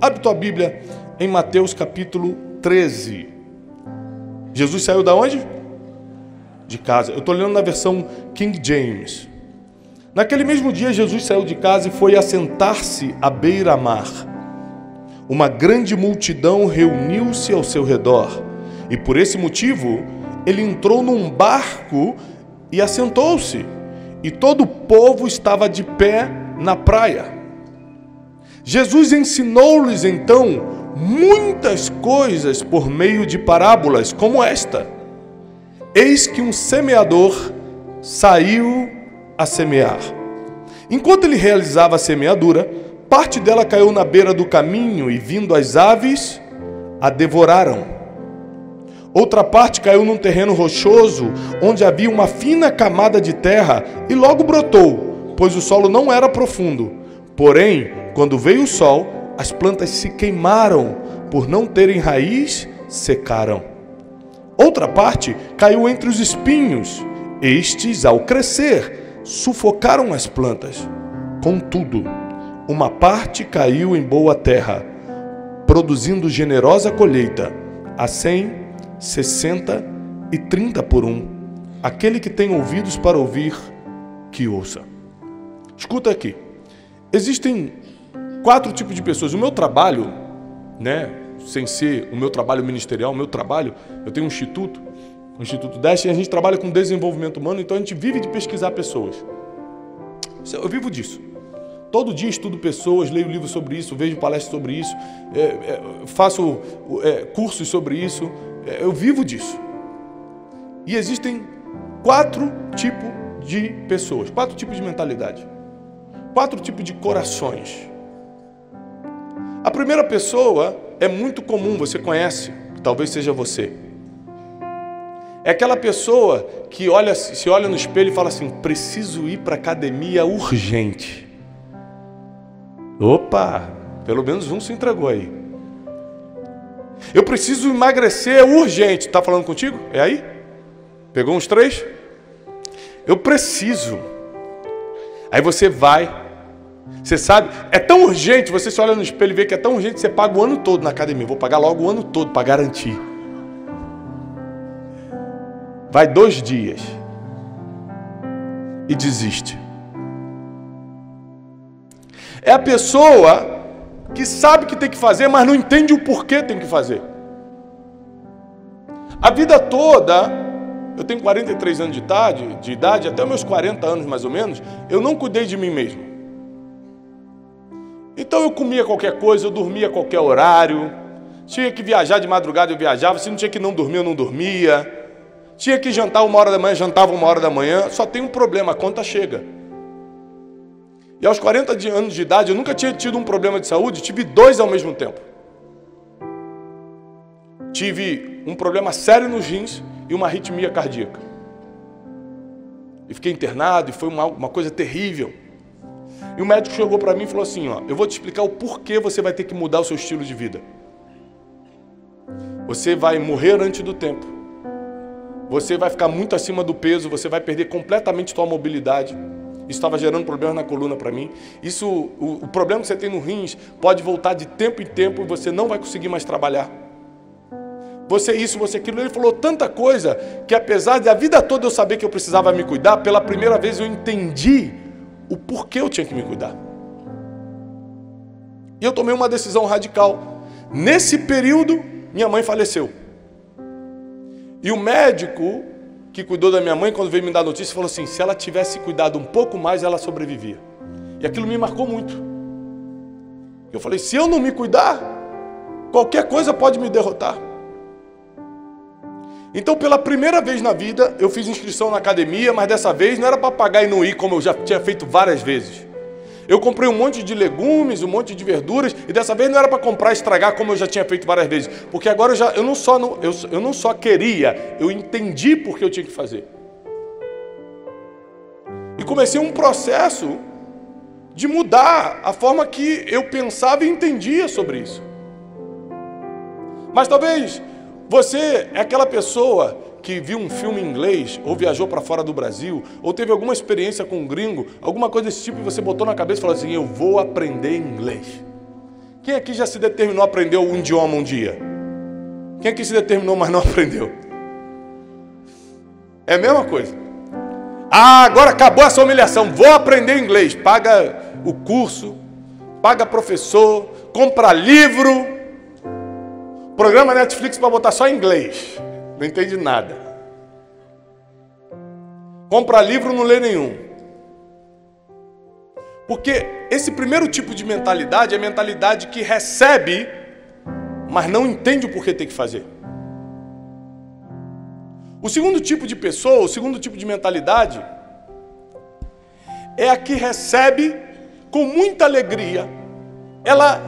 Abre tua Bíblia em Mateus capítulo 13. Jesus saiu da onde? De casa. Eu estou lendo na versão King James. Naquele mesmo dia, Jesus saiu de casa e foi assentar-se à beira-mar. Uma grande multidão reuniu-se ao seu redor, e por esse motivo, ele entrou num barco e assentou-se, e todo o povo estava de pé na praia. Jesus ensinou-lhes então muitas coisas por meio de parábolas, como esta. Eis que um semeador saiu a semear. Enquanto ele realizava a semeadura, parte dela caiu na beira do caminho e, vindo as aves, a devoraram. Outra parte caiu num terreno rochoso, onde havia uma fina camada de terra, e logo brotou, pois o solo não era profundo. Porém, quando veio o sol, as plantas se queimaram, por não terem raiz, secaram. Outra parte caiu entre os espinhos. Estes, ao crescer, sufocaram as plantas. Contudo, uma parte caiu em boa terra, produzindo generosa colheita, a 100, 60 e 30 por um. Aquele que tem ouvidos para ouvir, que ouça. Escuta aqui. Existem 4 tipos de pessoas. O meu trabalho, sem ser o meu trabalho ministerial, o meu trabalho, eu tenho um instituto, o Instituto Deste, e a gente trabalha com desenvolvimento humano, então a gente vive de pesquisar pessoas. Eu vivo disso. Todo dia estudo pessoas, leio livros sobre isso, vejo palestras sobre isso, faço cursos sobre isso, eu vivo disso. E existem 4 tipos de pessoas, 4 tipos de mentalidade, 4 tipos de corações. A primeira pessoa é muito comum, você conhece, talvez seja você. É aquela pessoa que se olha no espelho e fala assim: preciso ir para a academia urgente. Opa, pelo menos um se entregou aí. Eu preciso emagrecer urgente. Está falando contigo? É aí? Pegou uns 3? Eu preciso. Aí você vai. Você sabe, é tão urgente, você se olha no espelho e vê que é tão urgente que você paga o ano todo na academia. Vou pagar logo o ano todo para garantir. Vai 2 dias e desiste. É a pessoa que sabe que tem que fazer, mas não entende o porquê tem que fazer. A vida toda, eu tenho 43 anos de idade, até meus 40 anos mais ou menos, eu não cuidei de mim mesmo. Então eu comia qualquer coisa, eu dormia a qualquer horário, tinha que viajar de madrugada, eu viajava, se não tinha que não dormir, eu não dormia. Tinha que jantar 1h da manhã, jantava 1h da manhã. Só tem um problema, a conta chega. E aos 40 anos de idade, eu nunca tinha tido um problema de saúde, tive 2 ao mesmo tempo. Tive um problema sério nos rins e uma arritmia cardíaca. E fiquei internado e foi uma coisa terrível. E o médico chegou para mim e falou assim: eu vou te explicar o porquê você vai ter que mudar o seu estilo de vida. Você vai morrer antes do tempo. Você vai ficar muito acima do peso, você vai perder completamente sua mobilidade. Isso estava gerando problemas na coluna para mim. O problema que você tem no rins pode voltar de tempo em tempo e você não vai conseguir mais trabalhar. Você isso, você aquilo. Ele falou tanta coisa que, apesar de a vida toda eu saber que eu precisava me cuidar, pela primeira vez eu entendi o porquê eu tinha que me cuidar. E eu tomei uma decisão radical. Nesse período, minha mãe faleceu. E o médico que cuidou da minha mãe, quando veio me dar a notícia, falou assim: se ela tivesse cuidado um pouco mais, ela sobrevivia. E aquilo me marcou muito. Eu falei: se eu não me cuidar, qualquer coisa pode me derrotar. Então, pela primeira vez na vida, eu fiz inscrição na academia, mas dessa vez não era para pagar e não ir, como eu já tinha feito várias vezes. Eu comprei um monte de legumes, um monte de verduras, e dessa vez não era para comprar e estragar, como eu já tinha feito várias vezes. Porque agora eu não só queria, eu entendi por que eu tinha que fazer. E comecei um processo de mudar a forma que eu pensava e entendia sobre isso. Mas talvez você é aquela pessoa que viu um filme em inglês, ou viajou para fora do Brasil, ou teve alguma experiência com um gringo, alguma coisa desse tipo, e você botou na cabeça e falou assim: eu vou aprender inglês. Quem aqui já se determinou a aprender um idioma um dia? Quem aqui se determinou, mas não aprendeu? É a mesma coisa. Ah, agora acabou essa humilhação, vou aprender inglês. Paga o curso, paga professor, compra livro, programa Netflix para botar só em inglês. Não entende nada. Compra livro, não lê nenhum. Porque esse primeiro tipo de mentalidade é a mentalidade que recebe, mas não entende o porquê tem que fazer. O segundo tipo de pessoa, o segundo tipo de mentalidade, é a que recebe com muita alegria. Ela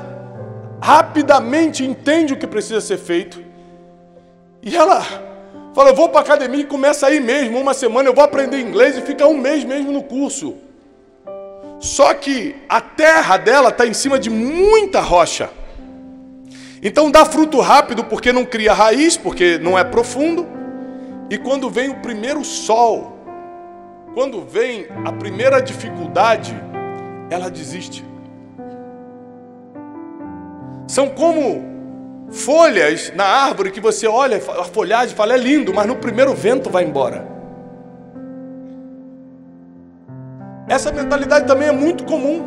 rapidamente entende o que precisa ser feito. E ela fala, eu vou para a academia e começa aí mesmo, uma semana eu vou aprender inglês e fica um mês mesmo no curso. Só que a terra dela está em cima de muita rocha. Então dá fruto rápido porque não cria raiz, porque não é profundo. E quando vem o primeiro sol, quando vem a primeira dificuldade, ela desiste. São como folhas na árvore que você olha a folhagem e fala, é lindo, mas no primeiro vento vai embora. Essa mentalidade também é muito comum.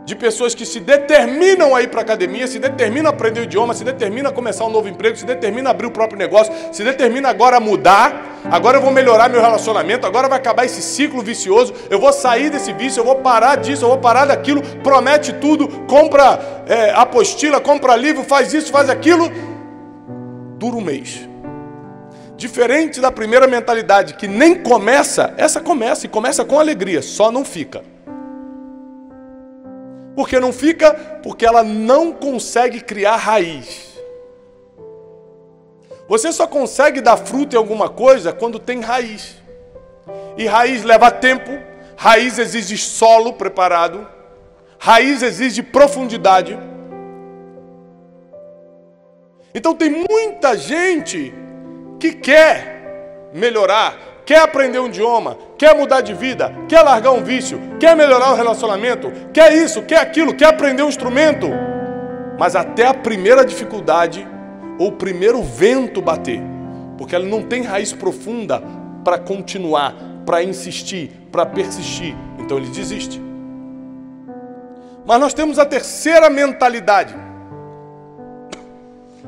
De pessoas que se determinam a ir para a academia, se determinam a aprender o idioma, se determinam a começar um novo emprego, se determinam a abrir o próprio negócio, se determinam agora a mudar, agora eu vou melhorar meu relacionamento, agora vai acabar esse ciclo vicioso, eu vou sair desse vício, eu vou parar disso, eu vou parar daquilo, promete tudo, compra apostila, compra livro, faz isso, faz aquilo, dura um mês. Diferente da primeira mentalidade, que nem começa, essa começa e começa com alegria, só não fica. Por que não fica? Porque ela não consegue criar raiz. Você só consegue dar fruto em alguma coisa quando tem raiz. E raiz leva tempo, raiz exige solo preparado, raiz exige profundidade. Então tem muita gente que quer melhorar, quer aprender um idioma, quer mudar de vida, quer largar um vício, quer melhorar o relacionamento, quer isso, quer aquilo, quer aprender um instrumento, mas até a primeira dificuldade ou o primeiro vento bater, porque ela não tem raiz profunda para continuar, para insistir, para persistir, então ele desiste. Mas nós temos a terceira mentalidade,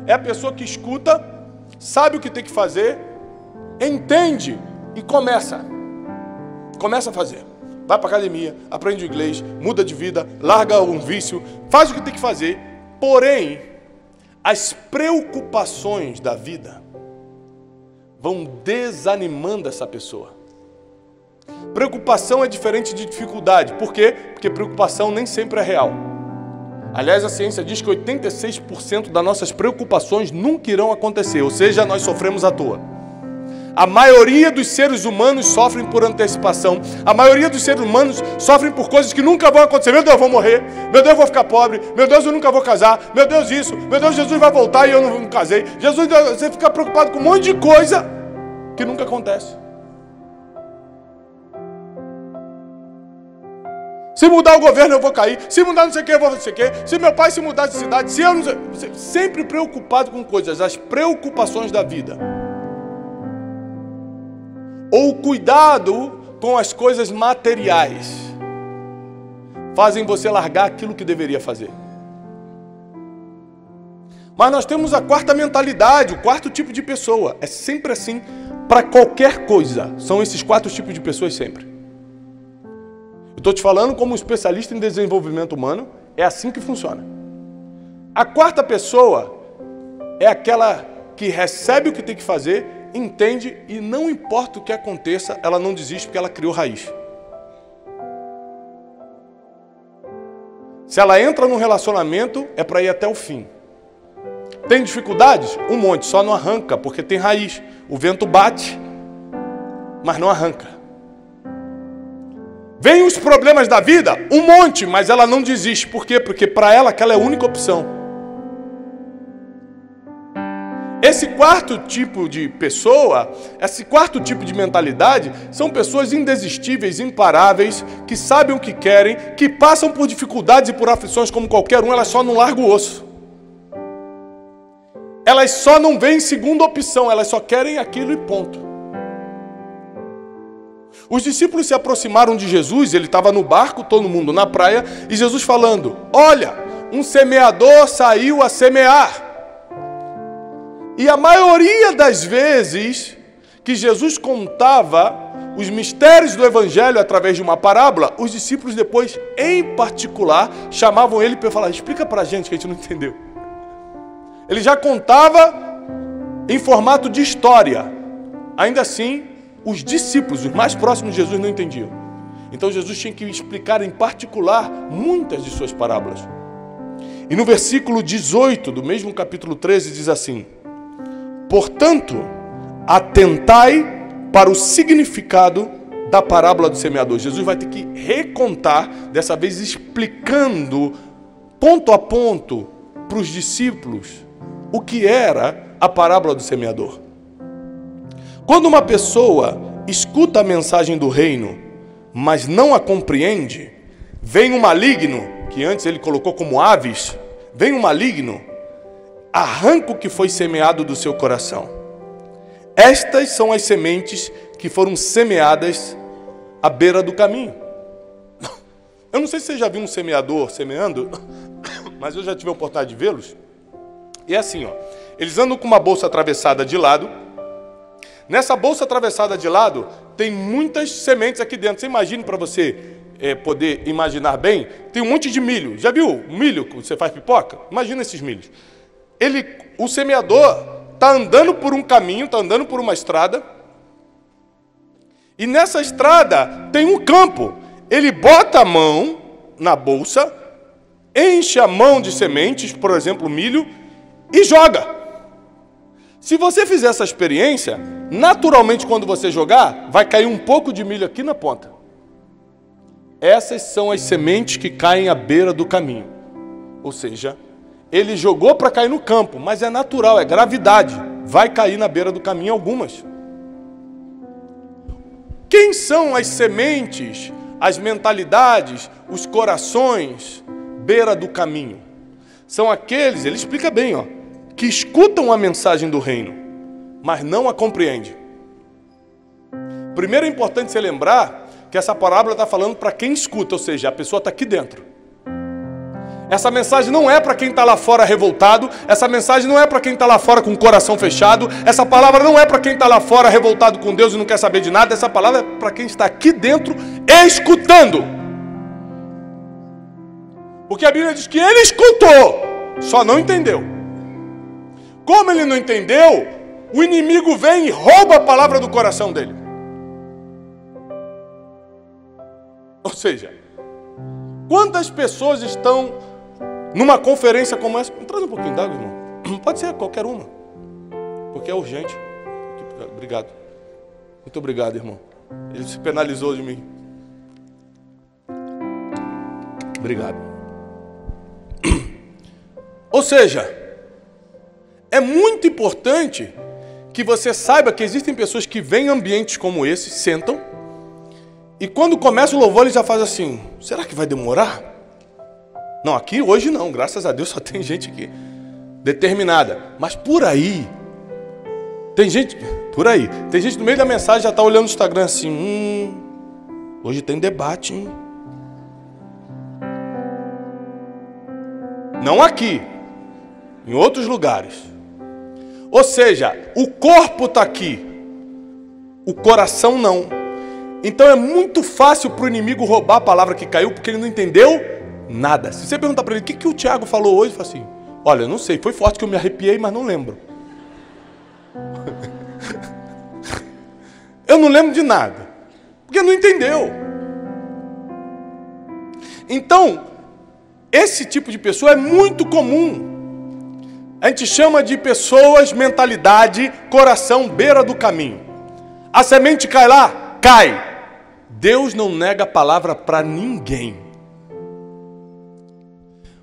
é a pessoa que escuta, sabe o que tem que fazer, entende e começa a fazer. Vai para a academia, aprende inglês, muda de vida, larga um vício, faz o que tem que fazer. Porém, as preocupações da vida vão desanimando essa pessoa. Preocupação é diferente de dificuldade. Por quê? Porque preocupação nem sempre é real. Aliás, a ciência diz que 86% das nossas preocupações nunca irão acontecer, ou seja, nós sofremos à toa. A maioria dos seres humanos sofrem por antecipação. A maioria dos seres humanos sofrem por coisas que nunca vão acontecer. Meu Deus, eu vou morrer. Meu Deus, eu vou ficar pobre. Meu Deus, eu nunca vou casar. Meu Deus, isso. Meu Deus, Jesus vai voltar e eu não casei. Jesus, você fica preocupado com um monte de coisa que nunca acontece. Se mudar o governo, eu vou cair. Se mudar não sei o que, eu vou não sei o que. Se meu pai se mudar de cidade, se eu não sei... Sempre preocupado com coisas, as preocupações da vida. Ou cuidado com as coisas materiais fazem você largar aquilo que deveria fazer. Mas nós temos a quarta mentalidade, o quarto tipo de pessoa. É sempre assim, para qualquer coisa. São esses quatro tipos de pessoas sempre. Eu estou te falando como um especialista em desenvolvimento humano, é assim que funciona. A quarta pessoa é aquela que recebe o que tem que fazer, entende e não importa o que aconteça, ela não desiste porque ela criou raiz. Se ela entra num relacionamento, é para ir até o fim. Tem dificuldades? Um monte, só não arranca, porque tem raiz. O vento bate, mas não arranca. Vem os problemas da vida? Um monte, mas ela não desiste. Por quê? Porque para ela aquela é a única opção. Esse quarto tipo de pessoa, esse quarto tipo de mentalidade, são pessoas indesistíveis, imparáveis, que sabem o que querem, que passam por dificuldades e por aflições como qualquer um, elas só não largam o osso. Elas só não veem segunda opção, elas só querem aquilo e ponto. Os discípulos se aproximaram de Jesus, ele estava no barco, todo mundo na praia, e Jesus falando: olha, um semeador saiu a semear. E a maioria das vezes que Jesus contava os mistérios do Evangelho através de uma parábola, os discípulos depois, em particular, chamavam ele para falar: explica para a gente que a gente não entendeu. Ele já contava em formato de história. Ainda assim, os discípulos, os mais próximos de Jesus, não entendiam. Então Jesus tinha que explicar em particular muitas de suas parábolas. E no versículo 18 do mesmo capítulo 13 diz assim: portanto, atentai para o significado da parábola do semeador. Jesus vai ter que recontar, dessa vez explicando ponto a ponto para os discípulos o que era a parábola do semeador. Quando uma pessoa escuta a mensagem do reino, mas não a compreende, vem um maligno, que antes ele colocou como aves, vem um maligno, arranca o que foi semeado do seu coração. Estas são as sementes que foram semeadas à beira do caminho. Eu não sei se você já viu um semeador semeando, mas eu já tive a oportunidade de vê-los. E é assim, ó, eles andam com uma bolsa atravessada de lado. Nessa bolsa atravessada de lado, tem muitas sementes aqui dentro. Você imagina, para você poder imaginar bem, tem um monte de milho. Já viu milho que você faz pipoca? Imagina esses milhos. O semeador está andando por um caminho, está andando por uma estrada, e nessa estrada tem um campo. Ele bota a mão na bolsa, enche a mão de sementes, por exemplo, milho, e joga. Se você fizer essa experiência, naturalmente quando você jogar, vai cair um pouco de milho aqui na ponta. Essas são as sementes que caem à beira do caminho. Ou seja, ele jogou para cair no campo, mas é natural, é gravidade. Vai cair na beira do caminho algumas. Quem são as sementes, as mentalidades, os corações, beira do caminho? São aqueles, ele explica bem, ó, que escutam a mensagem do reino, mas não a compreendem. Primeiro é importante você lembrar que essa parábola está falando para quem escuta, ou seja, a pessoa está aqui dentro. Essa mensagem não é para quem está lá fora revoltado, essa mensagem não é para quem está lá fora com o coração fechado, essa palavra não é para quem está lá fora revoltado com Deus e não quer saber de nada, essa palavra é para quem está aqui dentro escutando. Porque a Bíblia diz que ele escutou, só não entendeu. Como ele não entendeu, o inimigo vem e rouba a palavra do coração dele. Ou seja, quantas pessoas estão numa conferência como essa? Traz um pouquinho d'água, irmão. Pode ser qualquer uma, porque é urgente. Obrigado. Muito obrigado, irmão. Ele se penalizou de mim. Obrigado. Ou seja, é muito importante que você saiba que existem pessoas que vêm em ambientes como esse, sentam, e quando começa o louvor, eles já fazem assim: será que vai demorar? Não, aqui hoje não, graças a Deus só tem gente aqui determinada. Mas por aí, tem gente no meio da mensagem já está olhando no Instagram assim: hoje tem debate, hein? Não aqui, em outros lugares. Ou seja, o corpo está aqui, o coração não. Então é muito fácil para o inimigo roubar a palavra que caiu, porque ele não entendeu nada. Se você perguntar para ele: o que o Tiago falou hoje? Ele fala assim: olha, eu não sei, foi forte que eu me arrepiei, mas não lembro. Eu não lembro de nada, porque não entendeu. Então, esse tipo de pessoa é muito comum. A gente chama de pessoas, mentalidade, coração, beira do caminho. A semente cai lá? Cai. Deus não nega a palavra para ninguém.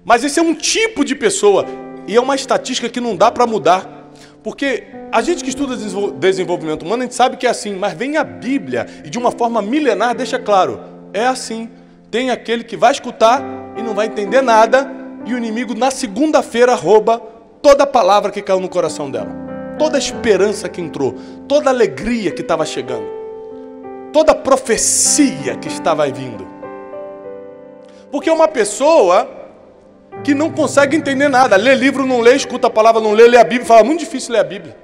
Mas esse é um tipo de pessoa, e é uma estatística que não dá para mudar. Porque a gente que estuda desenvolvimento humano, a gente sabe que é assim, mas vem a Bíblia e de uma forma milenar deixa claro, é assim. Tem aquele que vai escutar e não vai entender nada, e o inimigo na segunda-feira rouba toda a palavra que caiu no coração dela, toda a esperança que entrou, toda a alegria que estava chegando, toda a profecia que estava vindo. Porque uma pessoa que não consegue entender nada, lê livro, não lê, escuta a palavra, não lê, lê a Bíblia, fala, muito difícil ler a Bíblia.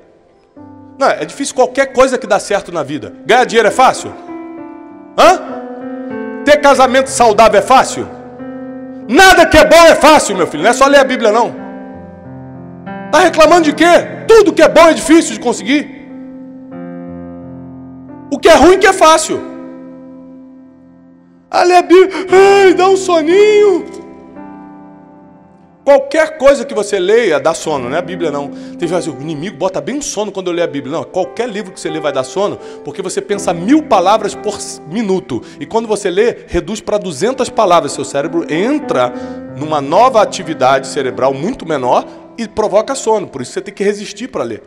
Não, é difícil qualquer coisa que dá certo na vida. Ganhar dinheiro é fácil? Ter casamento saudável é fácil? Nada que é bom é fácil, meu filho, não é só ler a Bíblia não. Tá reclamando de quê? Tudo que é bom é difícil de conseguir. O que é ruim que é fácil. Ler a Bíblia, ai, dá um soninho. Qualquer coisa que você leia dá sono, não é a Bíblia não. Tem gente que dizer, o inimigo bota bem um sono quando eu leio a Bíblia. Não, qualquer livro que você lê vai dar sono, porque você pensa 1000 palavras por minuto. E quando você lê, reduz para 200 palavras. Seu cérebro entra numa nova atividade cerebral muito menor e provoca sono. Por isso você tem que resistir para ler.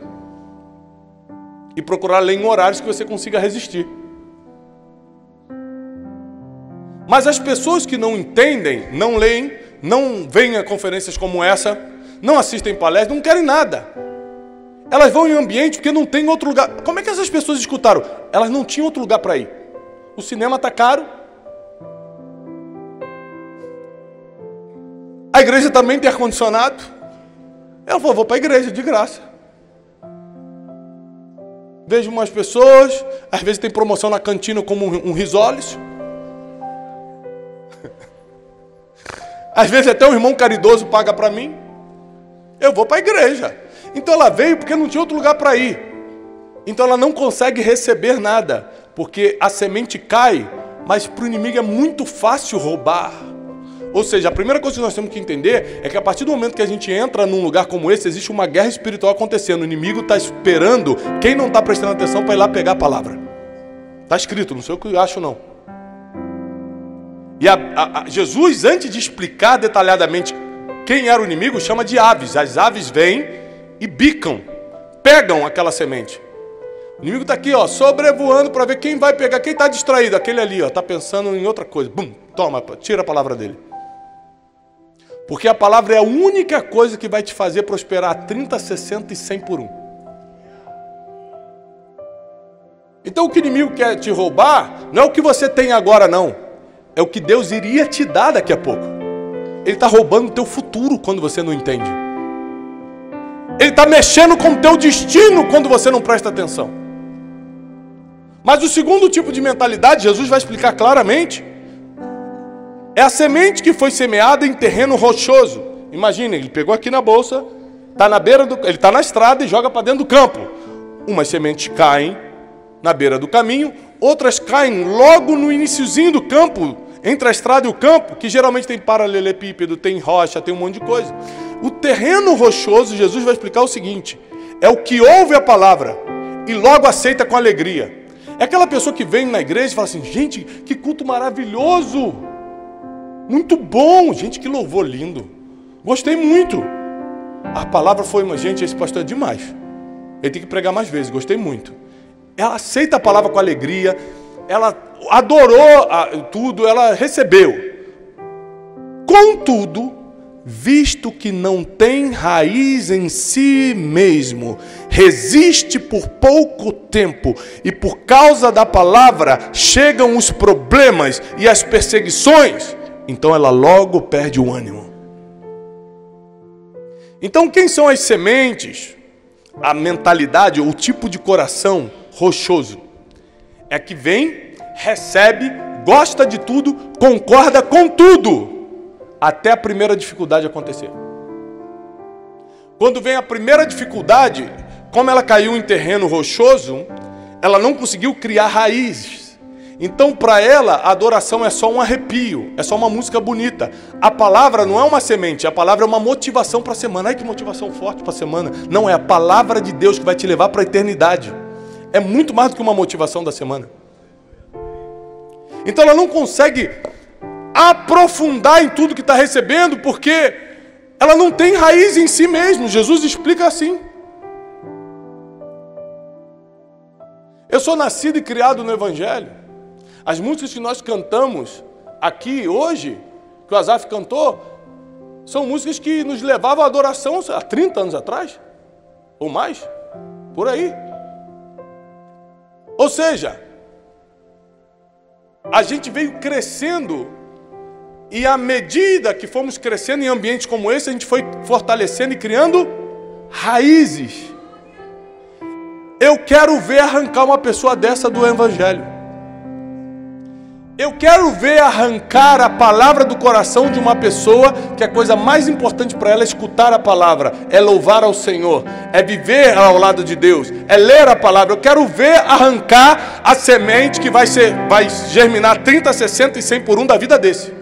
E procurar ler em horários que você consiga resistir. Mas as pessoas que não entendem, não leem, não vêm a conferências como essa, não assistem palestras, não querem nada. Elas vão em ambiente porque não tem outro lugar. Como é que essas pessoas escutaram? Elas não tinham outro lugar para ir. O cinema está caro. A igreja também tem ar-condicionado. Ela falou, vou para a igreja, de graça. Vejo umas pessoas, às vezes tem promoção na cantina como um risoles. Às vezes até um irmão caridoso paga para mim. Eu vou para a igreja. Então ela veio porque não tinha outro lugar para ir. Então ela não consegue receber nada. Porque a semente cai, mas para o inimigo é muito fácil roubar. Ou seja, a primeira coisa que nós temos que entender é que a partir do momento que a gente entra num lugar como esse, existe uma guerra espiritual acontecendo. O inimigo está esperando quem não está prestando atenção para ir lá pegar a palavra. Está escrito, não sei o que eu acho não. E Jesus, antes de explicar detalhadamente quem era o inimigo, chama de aves. As aves vêm e bicam, pegam aquela semente. O inimigo está aqui, ó, sobrevoando para ver quem vai pegar, quem está distraído. Aquele ali, ó, está pensando em outra coisa. Bum, toma, tira a palavra dele. Porque a palavra é a única coisa que vai te fazer prosperar 30, 60 e 100 por 1. Então o que o inimigo quer te roubar não é o que você tem agora, não. É o que Deus iria te dar daqui a pouco. Ele está roubando o teu futuro quando você não entende. Ele está mexendo com o teu destino quando você não presta atenção. Mas o segundo tipo de mentalidade, Jesus vai explicar claramente, é a semente que foi semeada em terreno rochoso. Imagine, ele pegou aqui na bolsa, está na beira ele está na estrada e joga para dentro do campo. Umas sementes caem na beira do caminho, outras caem logo no iniciozinho do campo, entre a estrada e o campo, que geralmente tem paralelepípedo, tem rocha, tem um monte de coisa. O terreno rochoso, Jesus vai explicar o seguinte, é o que ouve a palavra e logo aceita com alegria. É aquela pessoa que vem na igreja e fala assim, gente, que culto maravilhoso, muito bom, gente, que louvor lindo, gostei muito. A palavra foi, gente, esse pastor é demais, ele tem que pregar mais vezes, gostei muito. Ela aceita a palavra com alegria, ela adorou tudo, ela recebeu. Contudo, visto que não tem raiz em si mesmo, resiste por pouco tempo, e por causa da palavra chegam os problemas e as perseguições, então ela logo perde o ânimo. Então quem são as sementes? A mentalidade, o tipo de coração rochoso é que vem, recebe, gosta de tudo, concorda com tudo, até a primeira dificuldade acontecer. Quando vem a primeira dificuldade, como ela caiu em terreno rochoso, ela não conseguiu criar raízes. Então, para ela, a adoração é só um arrepio, é só uma música bonita. A palavra não é uma semente, a palavra é uma motivação para a semana. Ai, que motivação forte para a semana. Não, é a palavra de Deus que vai te levar para a eternidade. É muito mais do que uma motivação da semana. Então, ela não consegue aprofundar em tudo que está recebendo, porque ela não tem raiz em si mesmo. Jesus explica assim. Eu sou nascido e criado no Evangelho. As músicas que nós cantamos aqui hoje, que o Asaf cantou, são músicas que nos levavam à adoração há 30 anos atrás, ou mais, por aí. Ou seja, a gente veio crescendo e à medida que fomos crescendo em ambientes como esse, a gente foi fortalecendo e criando raízes. Eu quero ver arrancar uma pessoa dessa do Evangelho. Eu quero ver arrancar a palavra do coração de uma pessoa que a coisa mais importante para ela é escutar a palavra, é louvar ao Senhor, é viver ao lado de Deus, é ler a palavra. Eu quero ver arrancar a semente que vai germinar 30, 60 e 100 por 1 da vida desse.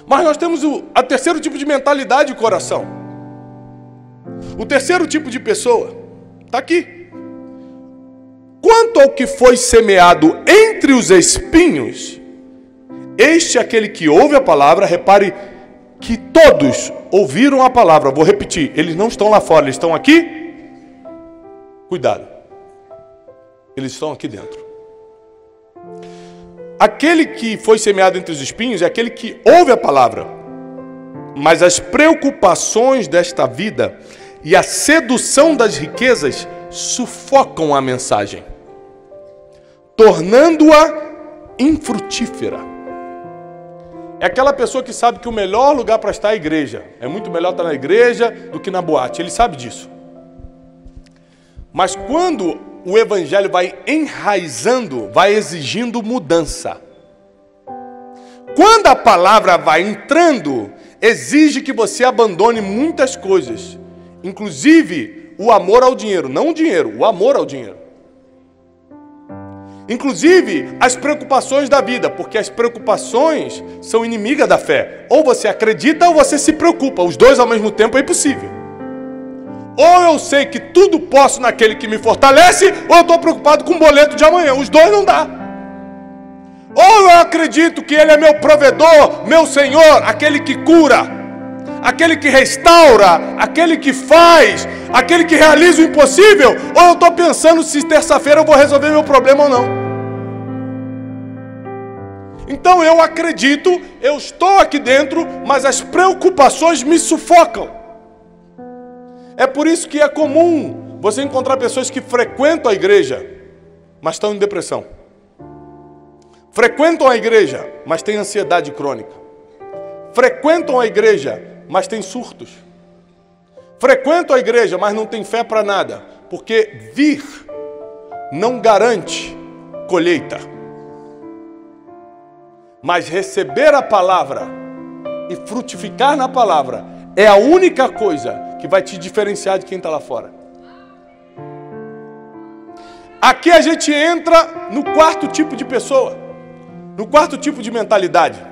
Mas nós temos o terceiro tipo de mentalidade e coração. O terceiro tipo de pessoa está aqui. Quanto ao que foi semeado entre os espinhos, este é aquele que ouve a palavra. Repare que todos ouviram a palavra. Vou repetir, eles não estão lá fora, eles estão aqui. Cuidado, eles estão aqui dentro. Aquele que foi semeado entre os espinhos é aquele que ouve a palavra, mas as preocupações desta vida e a sedução das riquezas sufocam a mensagem, tornando-a infrutífera. É aquela pessoa que sabe que o melhor lugar para estar é a igreja. É muito melhor estar na igreja do que na boate. Ele sabe disso. Mas quando o evangelho vai enraizando, vai exigindo mudança. Quando a palavra vai entrando, exige que você abandone muitas coisas, inclusive o amor ao dinheiro. Não o dinheiro, o amor ao dinheiro. Inclusive as preocupações da vida, porque as preocupações são inimigas da fé. Ou você acredita ou você se preocupa. Os dois ao mesmo tempo é impossível. Ou eu sei que tudo posso naquele que me fortalece, ou eu estou preocupado com o boleto de amanhã. Os dois não dá. Ou eu acredito que Ele é meu provedor, meu Senhor, aquele que cura, aquele que restaura, aquele que faz, aquele que realiza o impossível, ou eu estou pensando se terça-feira eu vou resolver meu problema ou não. Então eu acredito, eu estou aqui dentro, mas as preocupações me sufocam. É por isso que é comum você encontrar pessoas que frequentam a igreja, mas estão em depressão. Frequentam a igreja, mas têm ansiedade crônica. Frequentam a igreja, mas têm surtos. Frequentam a igreja, mas não têm fé para nada, porque vir não garante colheita. Mas receber a palavra e frutificar na palavra é a única coisa que vai te diferenciar de quem está lá fora. Aqui a gente entra no quarto tipo de pessoa, no quarto tipo de mentalidade,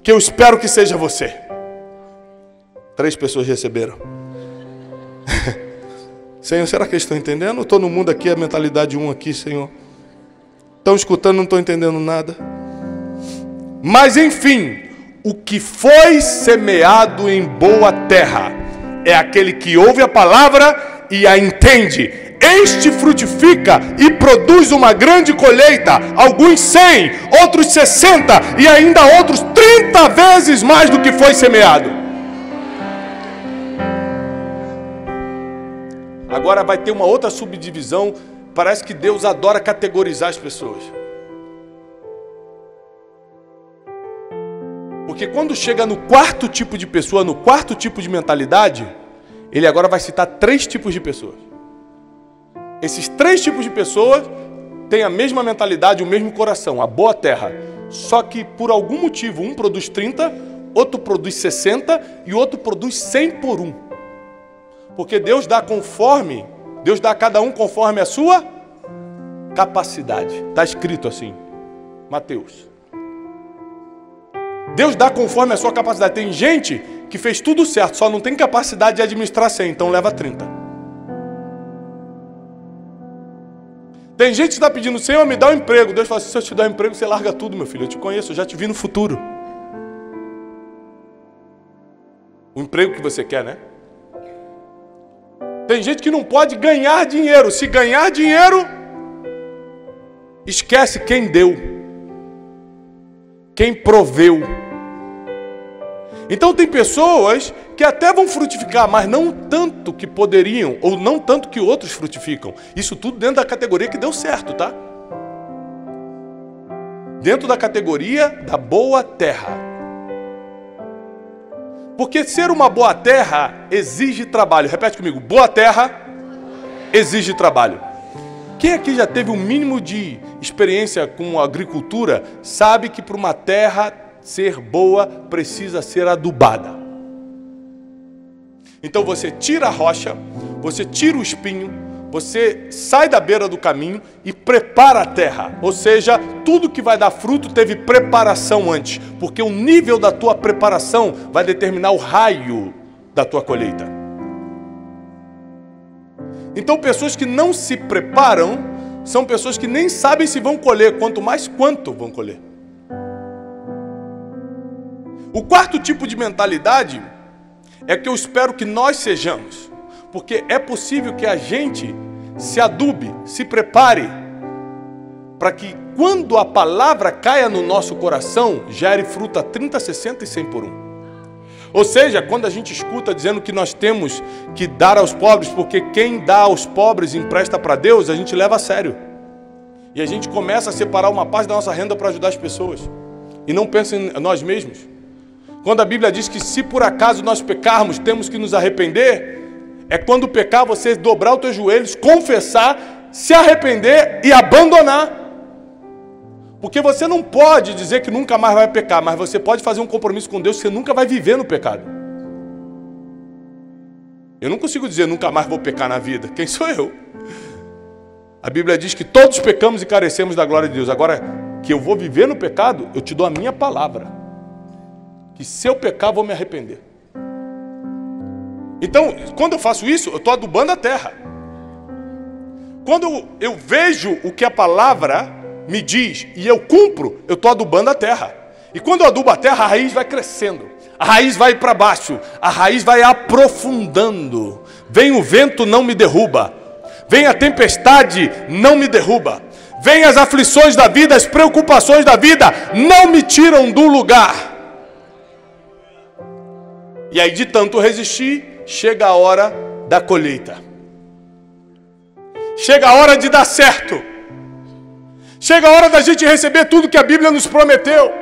que eu espero que seja você. 3 pessoas receberam. Senhor, será que eles estão entendendo? Eu estou no mundo aqui, a mentalidade 1 aqui, Senhor. Estão escutando, não estão entendendo nada. Mas enfim, o que foi semeado em boa terra é aquele que ouve a palavra e a entende. Este frutifica e produz uma grande colheita, alguns 100, outros 60 e ainda outros 30 vezes mais do que foi semeado. Agora vai ter uma outra subdivisão. Parece que Deus adora categorizar as pessoas. Porque quando chega no quarto tipo de pessoa, no quarto tipo de mentalidade, ele agora vai citar 3 tipos de pessoas. Esses 3 tipos de pessoas têm a mesma mentalidade, o mesmo coração, a boa terra. Só que por algum motivo, um produz 30, outro produz 60 e outro produz 100 por 1. Porque Deus dá a cada um conforme a sua capacidade. Está escrito assim, Mateus. Deus dá conforme a sua capacidade. Tem gente que fez tudo certo, só não tem capacidade de administrar 100, então leva 30. Tem gente que está pedindo, Senhor, me dá um emprego. Deus fala assim, se eu te dar um emprego, você larga tudo, meu filho. Eu te conheço, eu já te vi no futuro. O emprego que você quer, né? Tem gente que não pode ganhar dinheiro. Se ganhar dinheiro, esquece quem deu, quem proveu. Então tem pessoas que até vão frutificar, mas não tanto que poderiam, ou não tanto que outros frutificam. Isso tudo dentro da categoria que deu certo, tá? Dentro da categoria da boa terra. Porque ser uma boa terra exige trabalho. Repete comigo, boa terra exige trabalho. Quem aqui já teve um mínimo de experiência com agricultura, sabe que para uma terra ser boa, precisa ser adubada. Então você tira a rocha, você tira o espinho, você sai da beira do caminho e prepara a terra. Ou seja, tudo que vai dar fruto teve preparação antes. Porque o nível da tua preparação vai determinar o raio da tua colheita. Então pessoas que não se preparam são pessoas que nem sabem se vão colher, quanto mais quanto vão colher. O quarto tipo de mentalidade é que eu espero que nós sejamos. Porque é possível que a gente se adube, se prepare, para que quando a palavra caia no nosso coração, gere fruto a 30, 60 e 100 por 1. Ou seja, quando a gente escuta dizendo que nós temos que dar aos pobres, porque quem dá aos pobres empresta para Deus, a gente leva a sério. E a gente começa a separar uma parte da nossa renda para ajudar as pessoas. E não pensa em nós mesmos. Quando a Bíblia diz que se por acaso nós pecarmos, temos que nos arrepender, é quando pecar, você dobrar os teus joelhos, confessar, se arrepender e abandonar. Porque você não pode dizer que nunca mais vai pecar, mas você pode fazer um compromisso com Deus que você nunca vai viver no pecado. Eu não consigo dizer nunca mais vou pecar na vida. Quem sou eu? A Bíblia diz que todos pecamos e carecemos da glória de Deus. Agora, que eu vou viver no pecado, eu te dou a minha palavra. Que se eu pecar, vou me arrepender. Então, quando eu faço isso, eu estou adubando a terra. Quando eu vejo o que a palavra me diz e eu cumpro, eu estou adubando a terra. E quando eu adubo a terra, a raiz vai crescendo. A raiz vai para baixo. A raiz vai aprofundando. Vem o vento, não me derruba. Vem a tempestade, não me derruba. Vem as aflições da vida, as preocupações da vida, não me tiram do lugar. E aí, de tanto resistir, chega a hora da colheita. Chega a hora de dar certo. Chega a hora da gente receber tudo que a Bíblia nos prometeu.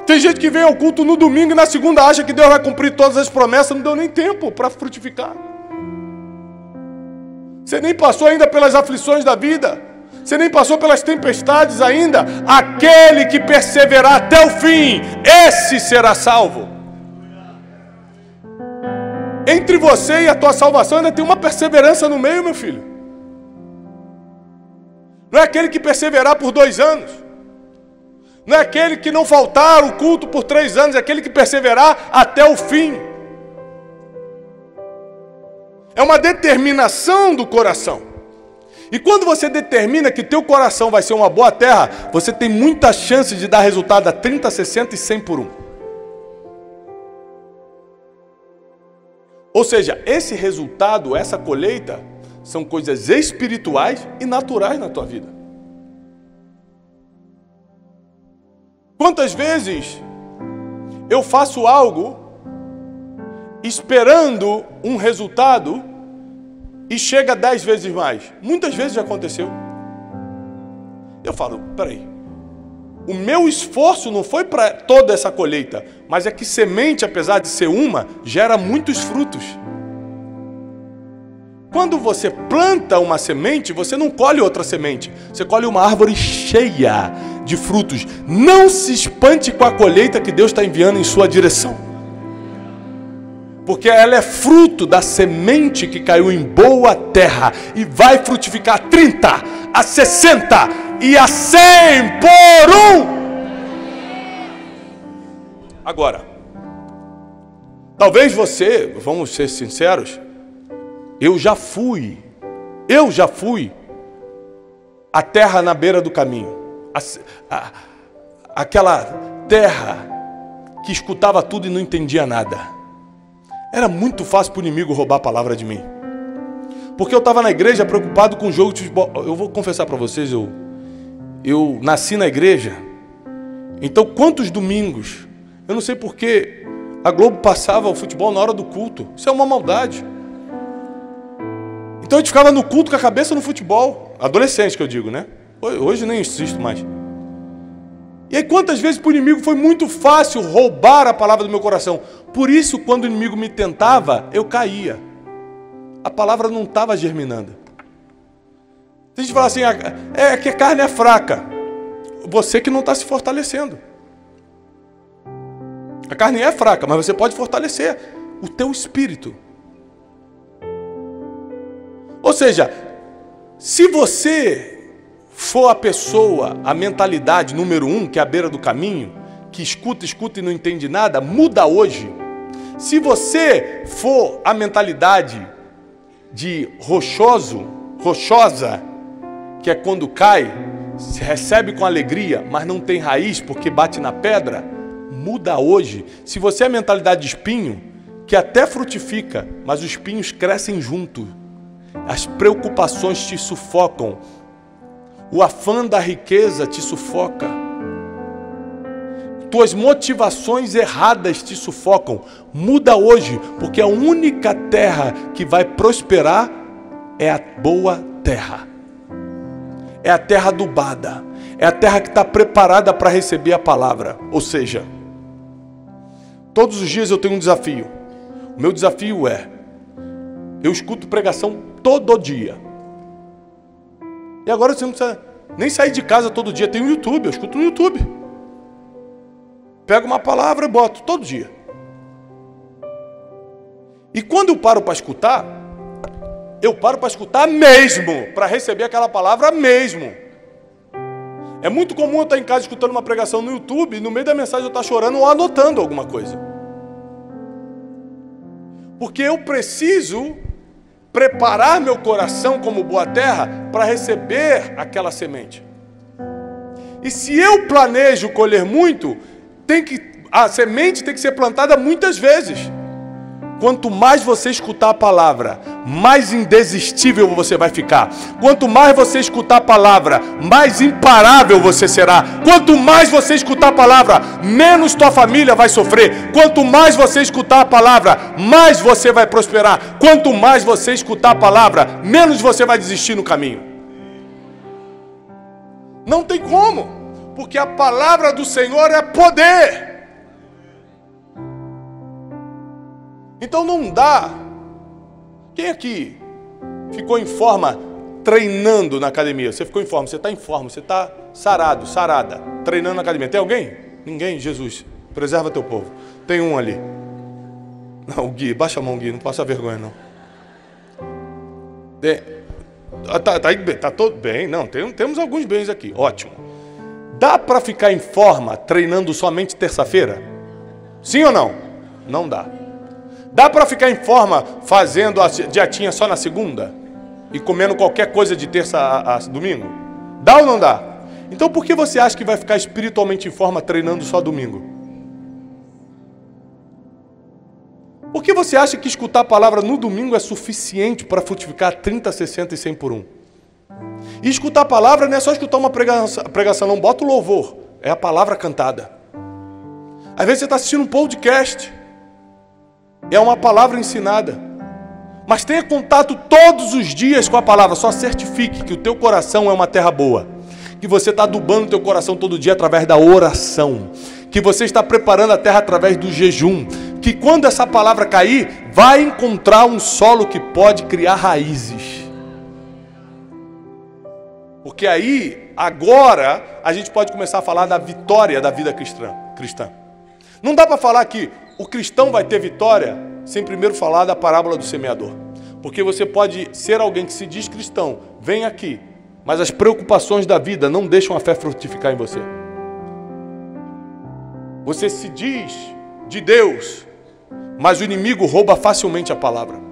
Tem gente que vem ao culto no domingo e na segunda acha que Deus vai cumprir todas as promessas. Não deu nem tempo para frutificar. Você nem passou ainda pelas aflições da vida. Você nem passou pelas tempestades ainda. Aquele que perseverar até o fim, esse será salvo. Entre você e a tua salvação ainda tem uma perseverança no meio, meu filho. Não é aquele que perseverar por 2 anos. Não é aquele que não faltar o culto por 3 anos. É aquele que perseverar até o fim. É uma determinação do coração. E quando você determina que teu coração vai ser uma boa terra, você tem muita chance de dar resultado a 30, 60 e 100 por 1. Ou seja, esse resultado, essa colheita, são coisas espirituais e naturais na tua vida. Quantas vezes eu faço algo esperando um resultado e chega 10 vezes mais? Muitas vezes já aconteceu. Eu falo, peraí, o meu esforço não foi para toda essa colheita, mas é que semente, apesar de ser uma, gera muitos frutos. Quando você planta uma semente, você não colhe outra semente. Você colhe uma árvore cheia de frutos. Não se espante com a colheita que Deus está enviando em sua direção. Porque ela é fruto da semente que caiu em boa terra e vai frutificar 30, a 60 e a 100 por 1. Agora, talvez você, vamos ser sinceros, eu já fui a terra na beira do caminho, aquela terra que escutava tudo e não entendia nada. Era muito fácil para o inimigo roubar a palavra de mim. Porque eu estava na igreja preocupado com o jogo de futebol. Eu vou confessar para vocês, eu nasci na igreja. Então, quantos domingos, eu não sei porque a Globo passava o futebol na hora do culto. Isso é uma maldade. Então a gente ficava no culto com a cabeça no futebol. Adolescente que eu digo, né? Hoje nem insisto mais. E aí quantas vezes para o inimigo foi muito fácil roubar a palavra do meu coração. Por isso, quando o inimigo me tentava, eu caía. A palavra não estava germinando. A gente fala assim, é que a carne é fraca. Você que não está se fortalecendo. A carne é fraca, mas você pode fortalecer o teu espírito. Ou seja, se você for a pessoa, a mentalidade número 1, que é a beira do caminho, que escuta e não entende nada, muda hoje. Se você for a mentalidade de rochosa, que é quando cai, se recebe com alegria, mas não tem raiz porque bate na pedra, muda hoje. Se você é a mentalidade de espinho, que até frutifica, mas os espinhos crescem junto. As preocupações te sufocam. O afã da riqueza te sufoca. Tuas motivações erradas te sufocam. Muda hoje, porque a única terra que vai prosperar é a boa terra. É a terra adubada. É a terra que está preparada para receber a palavra. Ou seja, todos os dias eu tenho um desafio. O meu desafio é, eu escuto pregação todo dia. E agora você não precisa nem sair de casa todo dia. Tem o YouTube, eu escuto no YouTube. Pego uma palavra e boto todo dia. E quando eu paro para escutar mesmo, para receber aquela palavra mesmo. É muito comum eu estar em casa escutando uma pregação no YouTube e no meio da mensagem eu estar chorando ou anotando alguma coisa. Porque eu preciso preparar meu coração como boa terra para receber aquela semente. E se eu planejo colher muito, a semente tem que ser plantada muitas vezes. Quanto mais você escutar a palavra, mais indesistível você vai ficar. Quanto mais você escutar a palavra, mais imparável você será. Quanto mais você escutar a palavra, menos tua família vai sofrer. Quanto mais você escutar a palavra, mais você vai prosperar. Quanto mais você escutar a palavra, menos você vai desistir no caminho. Não tem como, porque a palavra do Senhor é poder. Então não dá. Quem aqui ficou em forma treinando na academia? Você ficou em forma, você está em forma, você está sarado, sarada, treinando na academia. Tem alguém? Ninguém? Jesus, preserva teu povo. Tem um ali. Não, o Gui, baixa a mão, Gui, não passa vergonha não. Tá todo bem, não, temos alguns bens aqui, ótimo. Dá para ficar em forma treinando somente terça-feira? Sim ou não? Não dá. Dá para ficar em forma fazendo a dietinha só na segunda? E comendo qualquer coisa de terça a domingo? Dá ou não dá? Então por que você acha que vai ficar espiritualmente em forma treinando só domingo? Por que você acha que escutar a palavra no domingo é suficiente para frutificar 30, 60 e 100 por 1? E escutar a palavra não é só escutar uma pregação, não. Bota o louvor. É a palavra cantada. Às vezes você está assistindo um podcast. É uma palavra ensinada. Mas tenha contato todos os dias com a palavra. Só certifique que o teu coração é uma terra boa. Que você está adubando o teu coração todo dia através da oração. Que você está preparando a terra através do jejum. Que quando essa palavra cair, vai encontrar um solo que pode criar raízes. Porque aí, agora, a gente pode começar a falar da vitória da vida cristã. Não dá para falar que o cristão vai ter vitória sem primeiro falar da parábola do semeador. Porque você pode ser alguém que se diz cristão, vem aqui, mas as preocupações da vida não deixam a fé frutificar em você. Você se diz de Deus, mas o inimigo rouba facilmente a palavra.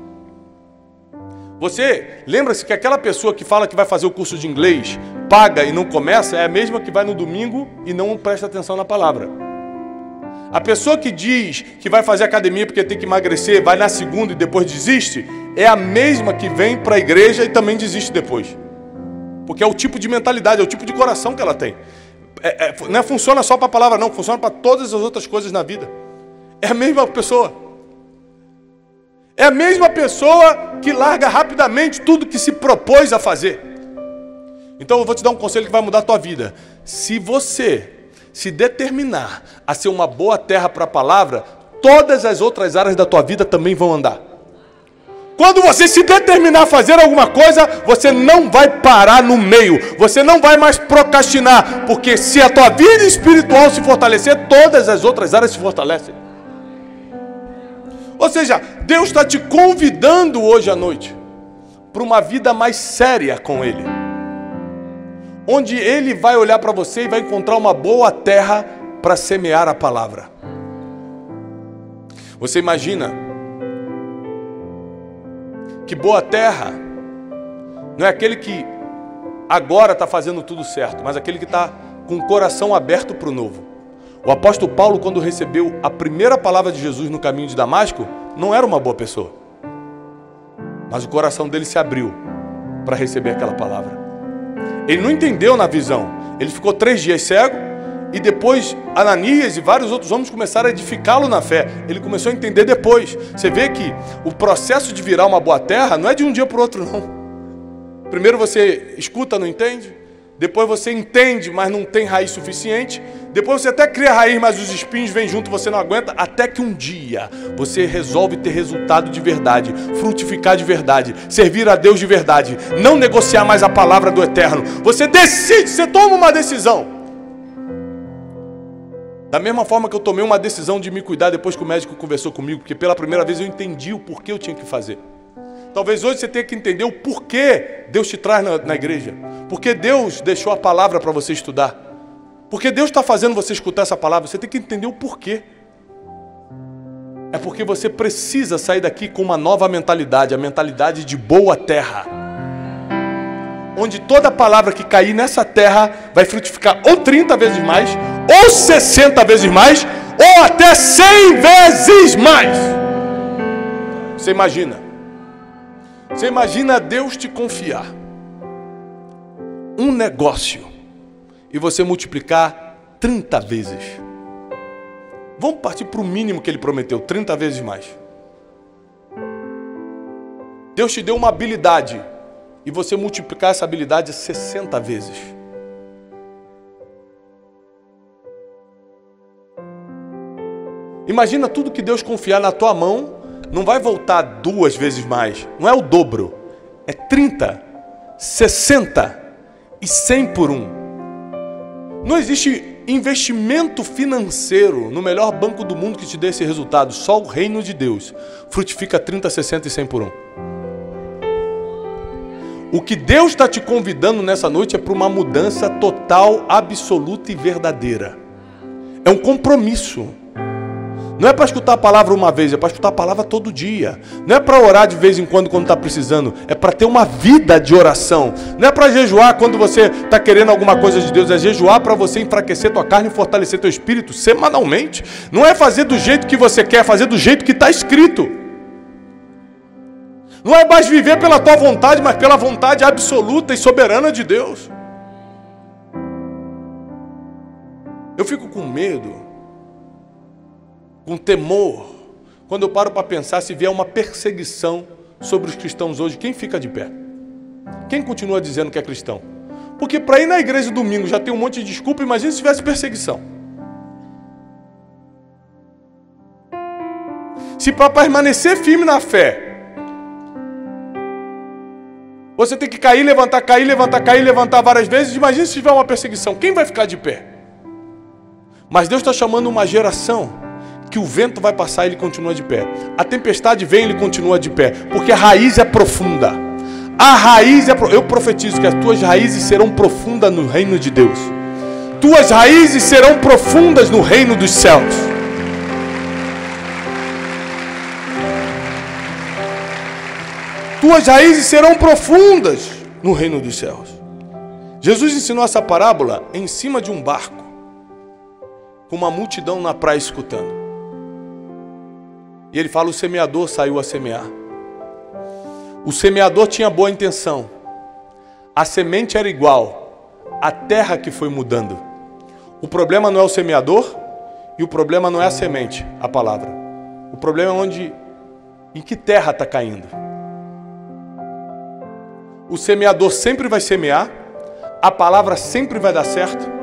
Você lembra-se que aquela pessoa que fala que vai fazer o curso de inglês, paga e não começa, é a mesma que vai no domingo e não presta atenção na palavra. A pessoa que diz que vai fazer academia porque tem que emagrecer, vai na segunda e depois desiste, é a mesma que vem para a igreja e também desiste depois. Porque é o tipo de mentalidade, é o tipo de coração que ela tem. Não funciona só para a palavra, não, funciona para todas as outras coisas na vida. É a mesma pessoa. É a mesma pessoa que larga rapidamente tudo que se propôs a fazer. Então eu vou te dar um conselho que vai mudar a tua vida. Se você se determinar a ser uma boa terra para a palavra, todas as outras áreas da tua vida também vão andar. Quando você se determinar a fazer alguma coisa, você não vai parar no meio, você não vai mais procrastinar, porque se a tua vida espiritual se fortalecer, todas as outras áreas se fortalecem. Ou seja, Deus está te convidando hoje à noite para uma vida mais séria com Ele, onde Ele vai olhar para você e vai encontrar uma boa terra para semear a palavra. Você imagina que boa terra não é aquele que agora está fazendo tudo certo, mas aquele que está com o coração aberto para o novo. O apóstolo Paulo, quando recebeu a primeira palavra de Jesus no caminho de Damasco, não era uma boa pessoa, mas o coração dele se abriu para receber aquela palavra. Ele não entendeu na visão, ele ficou 3 dias cego, e depois Ananias e vários outros homens começaram a edificá-lo na fé. Ele começou a entender depois. Você vê que o processo de virar uma boa terra não é de um dia para o outro, não. Primeiro você escuta, não entende. Depois você entende, mas não tem raiz suficiente. Depois você até cria raiz, mas os espinhos vêm junto, você não aguenta. Até que um dia você resolve ter resultado de verdade, frutificar de verdade, servir a Deus de verdade, não negociar mais a palavra do eterno. Você decide, você toma uma decisão. Da mesma forma que eu tomei uma decisão de me cuidar depois que o médico conversou comigo, porque pela primeira vez eu entendi o porquê eu tinha que fazer. Talvez hoje você tenha que entender o porquê Deus te traz na igreja. Porque Deus deixou a palavra para você estudar. Porque Deus está fazendo você escutar essa palavra. Você tem que entender o porquê. É porque você precisa sair daqui com uma nova mentalidade, a mentalidade de boa terra. Onde toda palavra que cair nessa terra vai frutificar ou 30 vezes mais, ou 60 vezes mais, ou até 100 vezes mais. Você imagina Deus te confiar um negócio e você multiplicar 30 vezes. Vamos partir para o mínimo que Ele prometeu, 30 vezes mais. Deus te deu uma habilidade e você multiplicar essa habilidade 60 vezes. Imagina tudo que Deus confiar na tua mão, não vai voltar 2 vezes mais. Não é o dobro. É 30, 60 e 100 por 1. Não existe investimento financeiro no melhor banco do mundo que te dê esse resultado. Só o reino de Deus frutifica 30, 60 e 100 por 1. O que Deus está te convidando nessa noite é para uma mudança total, absoluta e verdadeira. É um compromisso. Não é para escutar a palavra uma vez, é para escutar a palavra todo dia. Não é para orar de vez em quando está precisando, é para ter uma vida de oração. Não é para jejuar quando você está querendo alguma coisa de Deus, é jejuar para você enfraquecer tua carne e fortalecer teu espírito semanalmente. Não é fazer do jeito que você quer, é fazer do jeito que está escrito. Não é mais viver pela tua vontade, mas pela vontade absoluta e soberana de Deus. Eu fico com medo, com temor, quando eu paro para pensar se vier uma perseguição sobre os cristãos hoje, quem fica de pé? Quem continua dizendo que é cristão? Porque para ir na igreja domingo já tem um monte de desculpa, imagina se tivesse perseguição. Se para permanecer firme na fé, você tem que cair, levantar várias vezes, imagina se tiver uma perseguição, quem vai ficar de pé? Mas Deus está chamando uma geração que o vento vai passar e ele continua de pé. A tempestade vem e ele continua de pé. Porque a raiz é profunda. A raiz é... Eu profetizo que as tuas raízes serão profundas no reino de Deus. Tuas raízes serão profundas no reino dos céus. Tuas raízes serão profundas no reino dos céus. Jesus ensinou essa parábola em cima de um barco. com uma multidão na praia escutando. E ele fala, o semeador saiu a semear. O semeador tinha boa intenção. A semente era igual. A terra que foi mudando. O problema não é o semeador e o problema não é a semente, a palavra. O problema é em que terra está caindo. O semeador sempre vai semear, a palavra sempre vai dar certo,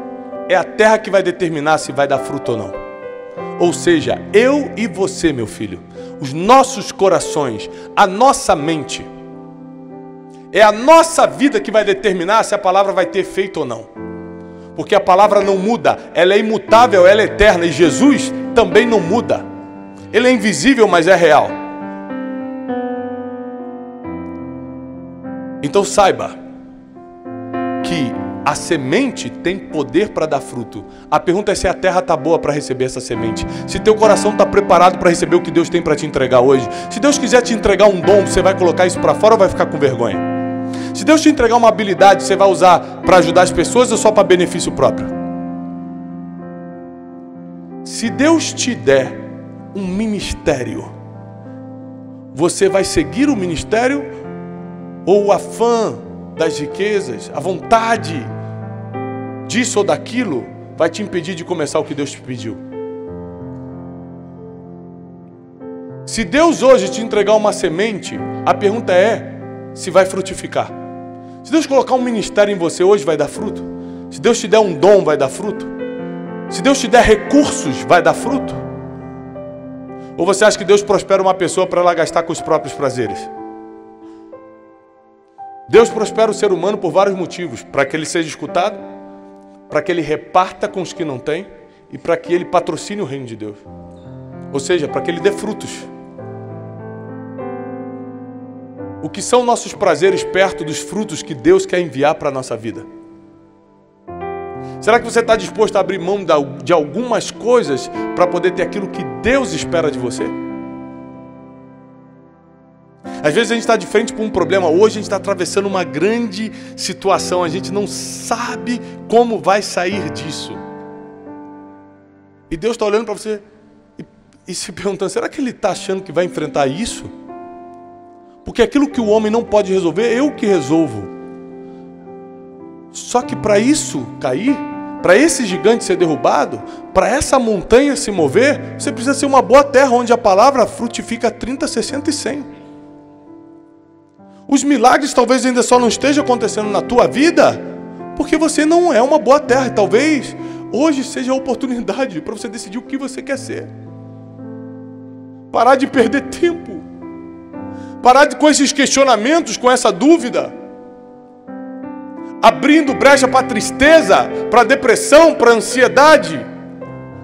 é a terra que vai determinar se vai dar fruto ou não. Ou seja, eu e você, meu filho, os nossos corações, a nossa mente, é a nossa vida que vai determinar se a palavra vai ter efeito ou não. Porque a palavra não muda, ela é imutável, ela é eterna, e Jesus também não muda. Ele é invisível, mas é real. Então saiba que a semente tem poder para dar fruto. A pergunta é se a terra está boa para receber essa semente. Se teu coração está preparado para receber o que Deus tem para te entregar hoje. Se Deus quiser te entregar um dom, você vai colocar isso para fora ou vai ficar com vergonha? Se Deus te entregar uma habilidade, você vai usar para ajudar as pessoas ou só para benefício próprio? Se Deus te der um ministério, você vai seguir o ministério ou o afã das riquezas, a vontade disso ou daquilo vai te impedir de começar o que Deus te pediu? Se Deus hoje te entregar uma semente, a pergunta é se vai frutificar. Se Deus colocar um ministério em você hoje, vai dar fruto? Se Deus te der um dom, vai dar fruto? Se Deus te der recursos, vai dar fruto? Ou você acha que Deus prospera uma pessoa para ela gastar com os próprios prazeres? Deus prospera o ser humano por vários motivos. Para que ele seja escutado, para que ele reparta com os que não têm e para que ele patrocine o reino de Deus. Ou seja, para que ele dê frutos. O que são nossos prazeres perto dos frutos que Deus quer enviar para a nossa vida? Será que você está disposto a abrir mão de algumas coisas para poder ter aquilo que Deus espera de você? Às vezes a gente está de frente para um problema. Hoje a gente está atravessando uma grande situação. A gente não sabe como vai sair disso. E Deus está olhando para você e se perguntando, será que Ele está achando que vai enfrentar isso? Porque aquilo que o homem não pode resolver, eu que resolvo. Só que para isso cair, para esse gigante ser derrubado, para essa montanha se mover, você precisa ser uma boa terra, onde a palavra frutifica 30, 60 e 100. Os milagres talvez ainda só não estejam acontecendo na tua vida, porque você não é uma boa terra. E talvez hoje seja a oportunidade para você decidir o que você quer ser. Parar de perder tempo. Parar com esses questionamentos, com essa dúvida. Abrindo brecha para tristeza, para depressão, para ansiedade.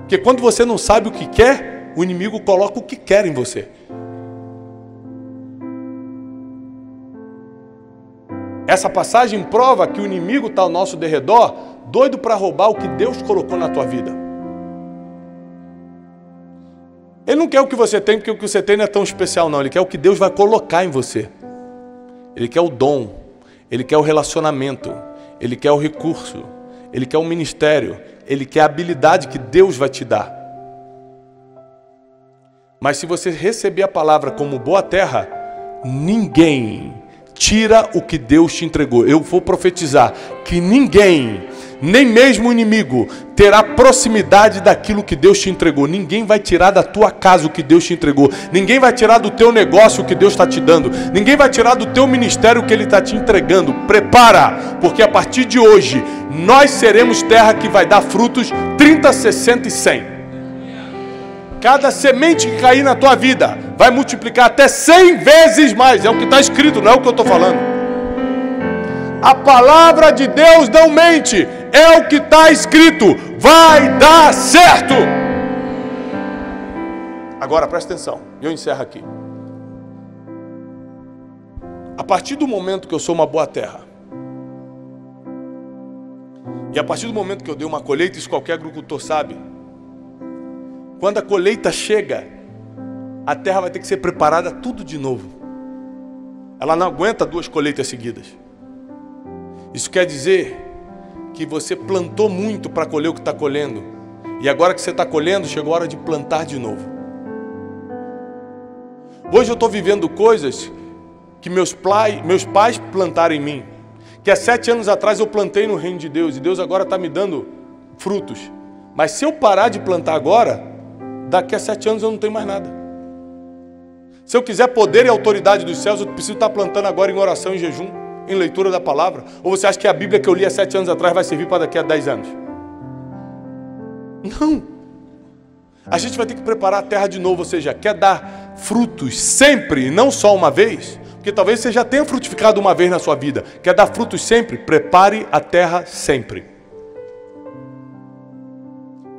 Porque quando você não sabe o que quer, o inimigo coloca o que quer em você. Essa passagem prova que o inimigo está ao nosso derredor, doido para roubar o que Deus colocou na tua vida. Ele não quer o que você tem, porque o que você tem não é tão especial não. Ele quer o que Deus vai colocar em você. Ele quer o dom. Ele quer o relacionamento. Ele quer o recurso. Ele quer o ministério. Ele quer a habilidade que Deus vai te dar. Mas se você receber a palavra como boa terra, ninguém tira o que Deus te entregou. Eu vou profetizar que ninguém, nem mesmo o inimigo, terá proximidade daquilo que Deus te entregou. Ninguém vai tirar da tua casa o que Deus te entregou. Ninguém vai tirar do teu negócio o que Deus está te dando. Ninguém vai tirar do teu ministério o que Ele está te entregando. Prepara, porque a partir de hoje, nós seremos terra que vai dar frutos 30, 60 e 100. Cada semente que cair na tua vida vai multiplicar até 100 vezes mais. É o que está escrito, não é o que eu estou falando. A palavra de Deus não mente. É o que está escrito. Vai dar certo. Agora presta atenção. Eu encerro aqui. A partir do momento que eu sou uma boa terra, e a partir do momento que eu dei uma colheita, isso qualquer agricultor sabe, quando a colheita chega, a terra vai ter que ser preparada tudo de novo. Ela não aguenta 2 colheitas seguidas. Isso quer dizer que você plantou muito para colher o que está colhendo, E agora que você está colhendo, chegou a hora de plantar de novo. Hoje eu estou vivendo coisas que meus pais plantaram em mim. Que há 7 anos atrás eu plantei no reino de Deus. E Deus agora está me dando frutos. Mas se eu parar de plantar agora, daqui a 7 anos eu não tenho mais nada. Se eu quiser poder e autoridade dos céus, eu preciso estar plantando agora em oração, em jejum, em leitura da palavra. Ou você acha que a Bíblia que eu li há 7 anos atrás vai servir para daqui a 10 anos? Não. A gente vai ter que preparar a terra de novo, ou seja, quer dar frutos sempre, não só uma vez? Porque talvez você já tenha frutificado uma vez na sua vida. Quer dar frutos sempre? Prepare a terra sempre.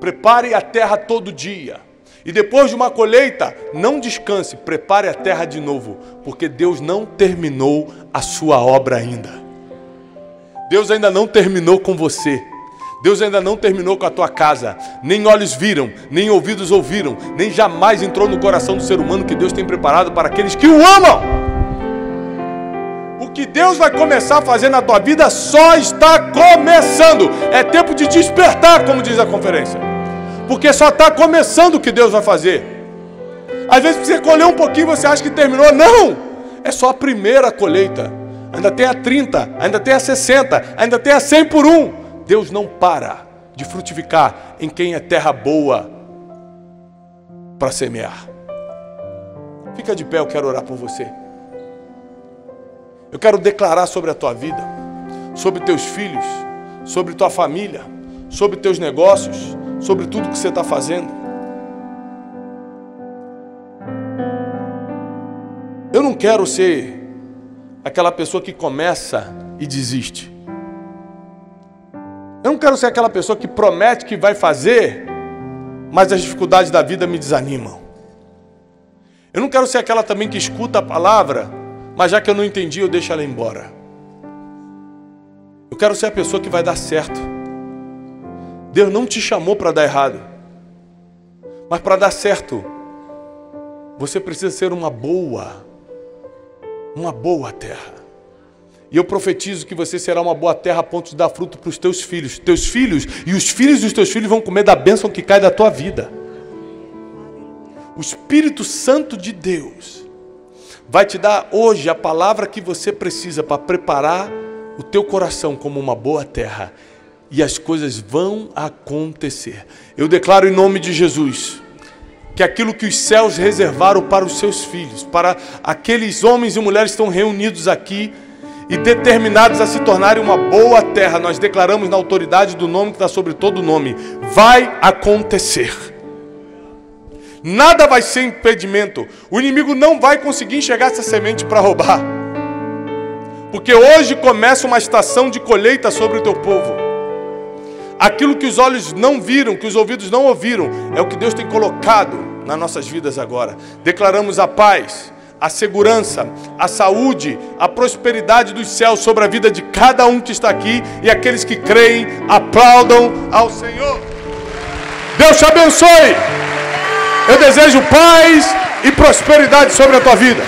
Prepare a terra todo dia. E depois de uma colheita, não descanse, prepare a terra de novo, porque Deus não terminou a sua obra ainda. Deus ainda não terminou com você. Deus ainda não terminou com a tua casa. Nem olhos viram, nem ouvidos ouviram, nem jamais entrou no coração do ser humano que Deus tem preparado para aqueles que o amam. O que Deus vai começar a fazer na tua vida só está começando. É tempo de despertar, como diz a conferência. Porque só está começando o que Deus vai fazer. Às vezes você colheu um pouquinho, você acha que terminou. Não! É só a primeira colheita. Ainda tem a 30, ainda tem a 60, ainda tem a 100 por 1. Deus não para de frutificar em quem é terra boa para semear. Fica de pé, eu quero orar por você. Eu quero declarar sobre a tua vida, sobre teus filhos, sobre tua família, sobre teus negócios, sobre tudo que você está fazendo. Eu não quero ser aquela pessoa que começa e desiste. Eu não quero ser aquela pessoa que promete que vai fazer, mas as dificuldades da vida me desanimam. Eu não quero ser aquela também que escuta a palavra, mas já que eu não entendi, eu deixo ela embora. Eu quero ser a pessoa que vai dar certo. Deus não te chamou para dar errado. Mas para dar certo, você precisa ser uma boa terra. E eu profetizo que você será uma boa terra a ponto de dar fruto para os teus filhos. Teus filhos e os filhos dos teus filhos vão comer da bênção que cai da tua vida. O Espírito Santo de Deus vai te dar hoje a palavra que você precisa para preparar o teu coração como uma boa terra. E as coisas vão acontecer. Eu declaro em nome de Jesus que aquilo que os céus reservaram para os seus filhos, para aqueles homens e mulheres que estão reunidos aqui e determinados a se tornarem uma boa terra, nós declaramos na autoridade do nome que está sobre todo nome, vai acontecer. Nada vai ser impedimento. O inimigo não vai conseguir enxergar essa semente para roubar. Porque hoje começa uma estação de colheita sobre o teu povo. Aquilo que os olhos não viram, que os ouvidos não ouviram, é o que Deus tem colocado nas nossas vidas agora. Declaramos a paz, a segurança, a saúde, a prosperidade dos céus sobre a vida de cada um que está aqui. E aqueles que creem, aplaudam ao Senhor. Deus te abençoe. Eu desejo paz e prosperidade sobre a tua vida.